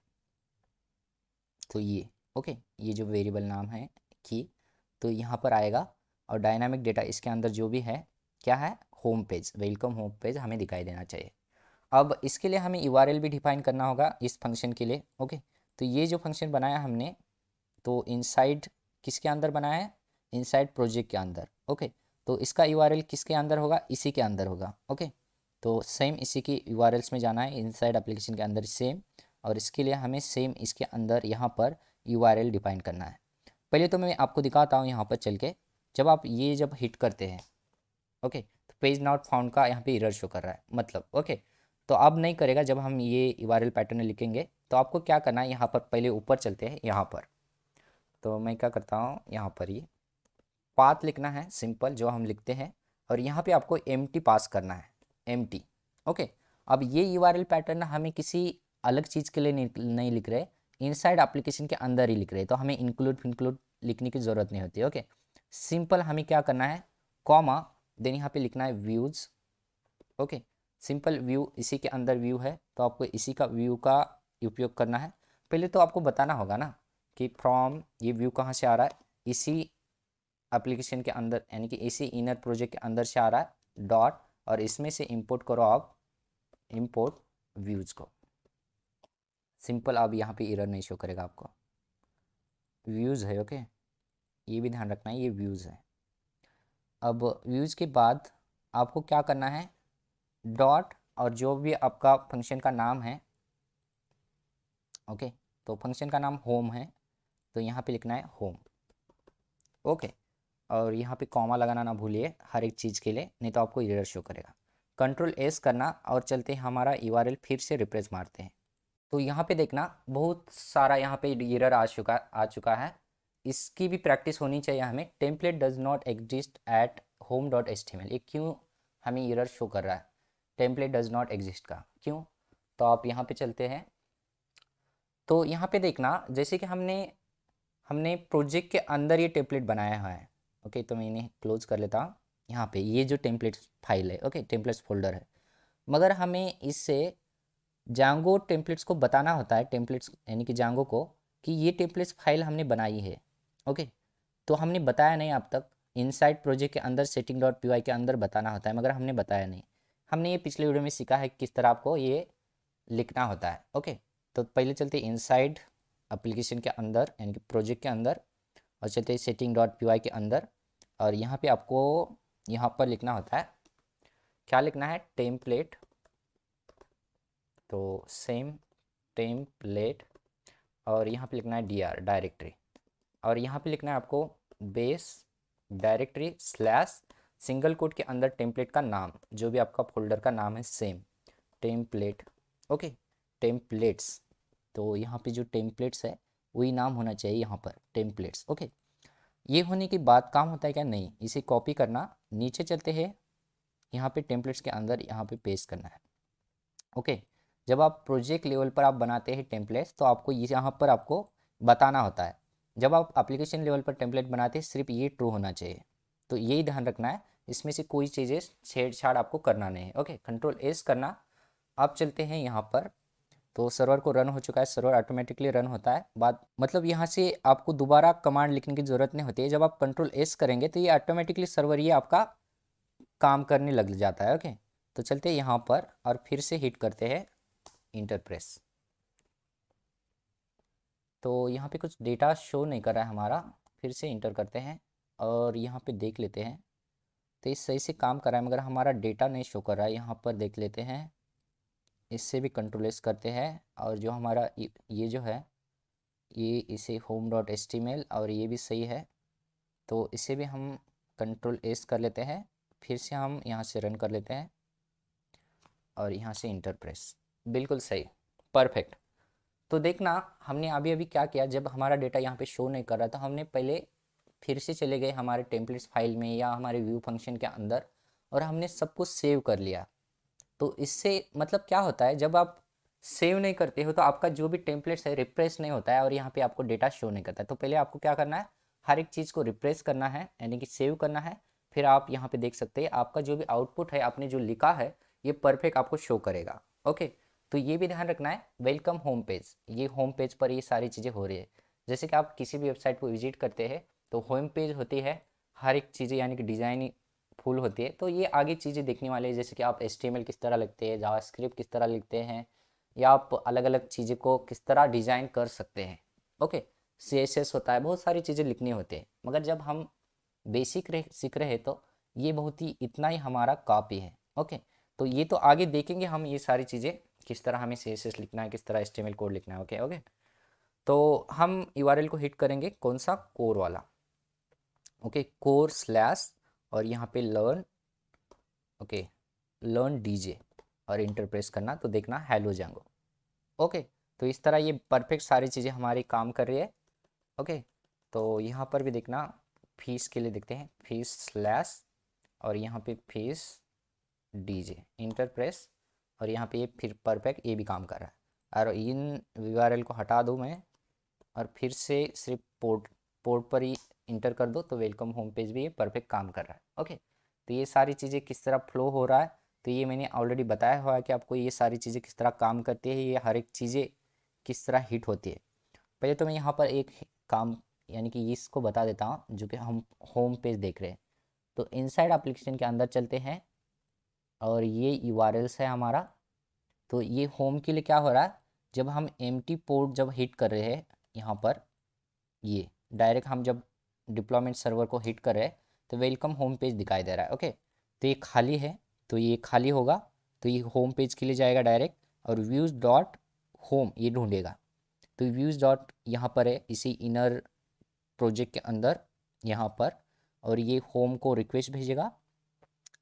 Speaker 1: तो ये ओके, ये जो वेरिएबल नाम है की, तो यहाँ पर आएगा। और डायनामिक डेटा इसके अंदर जो भी है क्या है, home page, welcome home page हमें दिखाई देना चाहिए। अब इसके लिए हमें URL भी डिफाइन करना होगा इस फंक्शन के लिए। ओके, तो ये जो फंक्शन बनाया हमने, तो इनसाइड किसके अंदर बनाया है, इनसाइड प्रोजेक्ट के अंदर। ओके, तो इसका URL किसके अंदर होगा, इसी के अंदर होगा। ओके, तो सेम इसी की URLs में जाना है, इनसाइड एप्लीकेशन के अंदर सेम, और इसके लिए हमें सेम इसके अंदर यहाँ पर URL डिफाइन करना है। पहले तो मैं आपको दिखाता हूँ यहाँ पर चल के, जब आप ये जब हिट करते हैं, ओके, तो पेज नॉट फाउंड का यहाँ पे एरर शो कर रहा है, मतलब ओके, तो अब नहीं करेगा। जब हम ये URL पैटर्न लिखेंगे तो आपको क्या करना है, यहाँ पर पहले ऊपर चलते हैं, यहाँ पर तो मैं क्या करता हूँ, यहाँ पर ये पाथ लिखना है सिंपल जो हम लिखते हैं, और यहाँ पे आपको एम्प्टी पास करना है, एम्प्टी। ओके, अब ये URL पैटर्न हमें किसी अलग चीज़ के लिए नहीं लिख रहे, इनसाइड एप्लीकेशन के अंदर ही लिख रहे, तो हमें इंक्लूड लिखने की ज़रूरत नहीं होती। ओके, सिंपल हमें क्या करना है, कॉमा, देन यहाँ पे लिखना है व्यूज़। ओके, सिंपल व्यू, इसी के अंदर व्यू है, तो आपको इसी का व्यू का उपयोग करना है। पहले तो आपको बताना होगा ना कि फ्रॉम ये व्यू कहाँ से आ रहा है, इसी एप्लीकेशन के अंदर, यानी कि इसी इनर प्रोजेक्ट के अंदर से आ रहा है, डॉट, और इसमें से इंपोर्ट करो आप, इंपोर्ट व्यूज़ को। सिंपल, अब यहाँ पे एरर नहीं शो करेगा आपको, व्यूज़ है। ओके, ये भी ध्यान रखना है, ये व्यूज़ है। अब व्यूज़ के बाद आपको क्या करना है, डॉट, और जो भी आपका फंक्शन का नाम है, ओके, तो फंक्शन का नाम होम है, तो यहाँ पे लिखना है होम। ओके, और यहाँ पे कॉमा लगाना ना भूलिए हर एक चीज़ के लिए, नहीं तो आपको एरर शो करेगा। कंट्रोल एस करना और चलते हैं, हमारा URL फिर से रिप्लेस मारते हैं। तो यहाँ पे देखना बहुत सारा यहाँ पे एरर आ चुका है, इसकी भी प्रैक्टिस होनी चाहिए हमें। Template does not exist at home dot HTML, ये क्यों हमें एरर शो कर रहा है, टेम्पलेट डज नॉट एग्जिस्ट का क्यों। तो आप यहाँ पे चलते हैं, तो यहाँ पे देखना जैसे कि हमने हमने प्रोजेक्ट के अंदर ये टेम्पलेट बनाया हुआ है। ओके, तो मैं इन्हें क्लोज कर लेता हूँ। यहाँ पे ये जो टेम्पलेट फाइल है, ओके, टेम्पलेट्स फोल्डर है, मगर हमें इससे जांगो टेम्पलेट्स को बताना होता है, टेम्पलेट्स यानी कि जांगो को, कि ये टेम्पलेट्स फाइल हमने बनाई है। ओके, तो हमने बताया नहीं अब तक, इनसाइड प्रोजेक्ट के अंदर setting.py के अंदर बताना होता है, मगर हमने बताया नहीं। हमने ये पिछले वीडियो में सीखा है किस तरह आपको ये लिखना होता है। ओके, तो पहले चलते इनसाइड एप्लीकेशन के अंदर, यानी कि प्रोजेक्ट के अंदर, और चलते setting.py के अंदर, और यहाँ पे आपको यहाँ पर लिखना होता है, क्या लिखना है, टेम्पलेट, तो सेम टेम्पलेट, और यहाँ पे लिखना है DR डायरेक्टरी, और यहाँ पे लिखना है आपको base directory slash single quote के अंदर टेम्पलेट का नाम, जो भी आपका फोल्डर का नाम है सेम टेम्पलेट। ओके, टेम्पलेट्स, तो यहाँ पे जो टेम्पलेट्स है वही नाम होना चाहिए यहाँ पर, टेम्पलेट्स। ओके, ये होने के बाद काम होता है क्या, नहीं, इसे कॉपी करना, नीचे चलते हैं, यहाँ पे टेम्पलेट्स के अंदर यहाँ पे पेस्ट करना है। ओके, जब आप प्रोजेक्ट लेवल पर आप बनाते हैं टेम्पलेट्स तो आपको यहाँ पर आपको बताना होता है। जब आप एप्लीकेशन लेवल पर टेम्पलेट बनाते हैं सिर्फ ये ट्रू होना चाहिए, तो यही ध्यान रखना है, इसमें से कोई चीज़ें छेड़छाड़ आपको करना नहीं है। ओके, कंट्रोल एस करना। आप चलते हैं यहाँ पर, तो सर्वर को रन हो चुका है, सर्वर ऑटोमेटिकली रन होता है। बात मतलब यहाँ से आपको दोबारा कमांड लिखने की ज़रूरत नहीं होती है। जब आप कंट्रोल एस करेंगे तो ये ऑटोमेटिकली सर्वर ये आपका काम करने लग जाता है। ओके, तो चलते हैं यहाँ पर और फिर से हिट करते हैं इंटर प्रेस। तो यहाँ पे कुछ डेटा शो नहीं कर रहा है हमारा, फिर से इंटर करते हैं और यहाँ पे देख लेते हैं। तो ये सही से काम कर रहा है मगर हमारा डेटा नहीं शो कर रहा है। यहाँ पर देख लेते हैं, इससे भी कंट्रोल एस करते हैं और जो हमारा ये जो है ये इसे home dot H T M L और ये भी सही है, तो इसे भी हम कंट्रोल एस कर लेते हैं। फिर से हम यहाँ से रन कर लेते हैं और यहाँ से इंटर प्रेस। बिल्कुल सही, परफेक्ट। तो देखना हमने अभी अभी क्या किया, जब हमारा डेटा यहाँ पे शो नहीं कर रहा था हमने पहले फिर से चले गए हमारे टेम्पलेट्स फाइल में या हमारे व्यू फंक्शन के अंदर और हमने सब कुछ सेव कर लिया। तो इससे मतलब क्या होता है, जब आप सेव नहीं करते हो तो आपका जो भी टेम्पलेट्स है रिप्रेस नहीं होता है और यहाँ पे आपको डेटा शो नहीं करता है। तो पहले आपको क्या करना है, हर एक चीज़ को रिप्रेस करना है यानी कि सेव करना है। फिर आप यहाँ पे देख सकते हैं आपका जो भी आउटपुट है आपने जो लिखा है ये परफेक्ट आपको शो करेगा। ओके, तो ये भी ध्यान रखना है, वेलकम होम पेज, ये होम पेज पर ये सारी चीज़ें हो रही है। जैसे कि आप किसी भी वेबसाइट को विजिट करते हैं तो होम पेज होती है, हर एक चीज़ें यानी कि डिज़ाइन फुल होती है। तो ये आगे चीज़ें देखने वाले हैं, जैसे कि आप HTML किस तरह लिखते हैं, जावास्क्रिप्ट किस तरह लिखते हैं, या आप अलग अलग चीज़ों को किस तरह डिज़ाइन कर सकते हैं। ओके, CSS होता है, बहुत सारी चीज़ें लिखनी होती है। मगर जब हम बेसिक सीख रहे हैं तो ये बहुत ही इतना ही हमारा कॉपी है। ओके, तो ये तो आगे देखेंगे हम ये सारी चीज़ें किस तरह हमें CSS लिखना है, किस तरह HTML कोड लिखना है। ओके ओके, तो हम URL को हिट करेंगे कौन सा, कोर वाला। ओके, कोर स्लैश और यहाँ पे लर्न, ओके लर्न डीजे और इंटर प्रेस करना, तो देखना हेलो जांगो। ओके, तो इस तरह ये परफेक्ट सारी चीज़ें हमारी काम कर रही है। ओके, तो यहाँ पर भी देखना, फीस के लिए देखते हैं फीस स्लैश और यहाँ पे फीस डीजे इंटर प्रेस और यहाँ पे ये फिर परफेक्ट ये भी काम कर रहा है। और इन URL को हटा दूँ मैं और फिर से सिर्फ पोर्ट पोर्ट पर ही इंटर कर दो तो वेलकम होम पेज भी ये परफेक्ट काम कर रहा है। ओके, तो ये सारी चीज़ें किस तरह फ्लो हो रहा है तो ये मैंने ऑलरेडी बताया हुआ है कि आपको ये सारी चीज़ें किस तरह काम करती है, ये हर एक चीज़ें किस तरह हिट होती है। पहले तो मैं यहाँ पर एक काम यानी कि इसको बता देता हूँ जो कि हम होम पेज देख रहे हैं। तो इनसाइड एप्लीकेशन के अंदर चलते हैं और ये URLs है हमारा। तो ये होम के लिए क्या हो रहा है, जब हम एम्प्टी पोर्ट जब हिट कर रहे हैं यहाँ पर, ये डायरेक्ट हम जब डिप्लॉयमेंट सर्वर को हिट कर रहे हैं तो वेलकम होम पेज दिखाई दे रहा है। ओके, तो ये खाली है, तो ये खाली होगा तो ये होम पेज के लिए जाएगा डायरेक्ट और व्यूज़ डॉट होम ये ढूंढेगा। तो व्यूज़ डॉट यहाँ पर है इसी इनर प्रोजेक्ट के अंदर यहाँ पर, और ये होम को रिक्वेस्ट भेजेगा,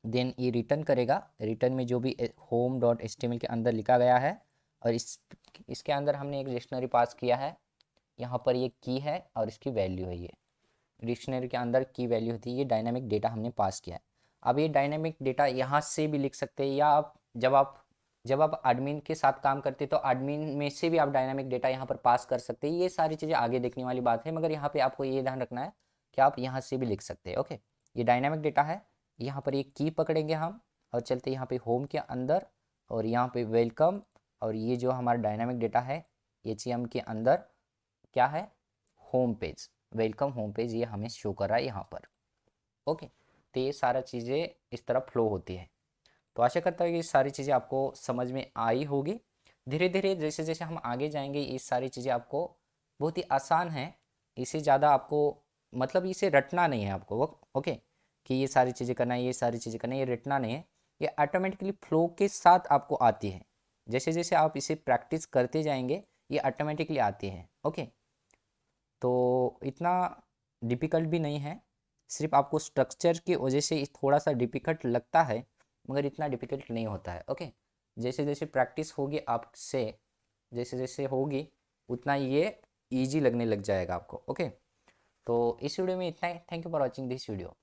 Speaker 1: देन ये रिटर्न करेगा। रिटर्न में जो भी होम डॉट HTML के अंदर लिखा गया है और इसके अंदर हमने एक डिक्शनरी पास किया है। यहाँ पर ये की है और इसकी वैल्यू है, ये डिक्शनरी के अंदर की वैल्यू होती है, ये डायनामिक डेटा हमने पास किया है। अब ये डायनामिक डेटा यहाँ से भी लिख सकते हैं या आप जब आप एडमिन के साथ काम करते हैं तो एडमिन में से भी आप डायनामिक डेटा यहाँ पर पास कर सकते हैं। ये सारी चीज़ें आगे देखने वाली बात है, मगर यहाँ पे आपको ये ध्यान रखना है कि आप यहाँ से भी लिख सकते हैं। ओके, ये डायनामिक डेटा है, यहाँ पर एक की पकड़ेंगे हम और चलते यहाँ पे होम के अंदर और यहाँ पे वेलकम, और ये जो हमारा डायनामिक डेटा है HTML के अंदर क्या है, home page, welcome home page ये हमें शो कर रहा है यहाँ पर। ओके, तो ये सारा चीज़ें इस तरह फ्लो होती है। तो आशा करता हूँ कि ये सारी चीज़ें आपको समझ में आई होगी। धीरे धीरे जैसे जैसे हम आगे जाएंगे ये सारी चीज़ें आपको बहुत ही आसान है, इसे ज़्यादा आपको मतलब इसे रटना नहीं है आपको। ओके, कि ये सारी चीज़ें करना है, ये सारी चीज़ें करना है, ये रटना नहीं है, ये ऑटोमेटिकली फ्लो के साथ आपको आती है। जैसे जैसे आप इसे प्रैक्टिस करते जाएंगे ये ऑटोमेटिकली आती है। ओके, तो इतना डिफ़िकल्ट भी नहीं है, सिर्फ आपको स्ट्रक्चर की वजह से थोड़ा सा डिफ़िकल्ट लगता है मगर इतना डिफ़िकल्ट नहीं होता है। ओके, जैसे जैसे प्रैक्टिस होगी आपसे, जैसे जैसे होगी उतना ये इजी लगने लग जाएगा आपको। ओके, तो इस वीडियो में इतना ही। Thank you for watching this video.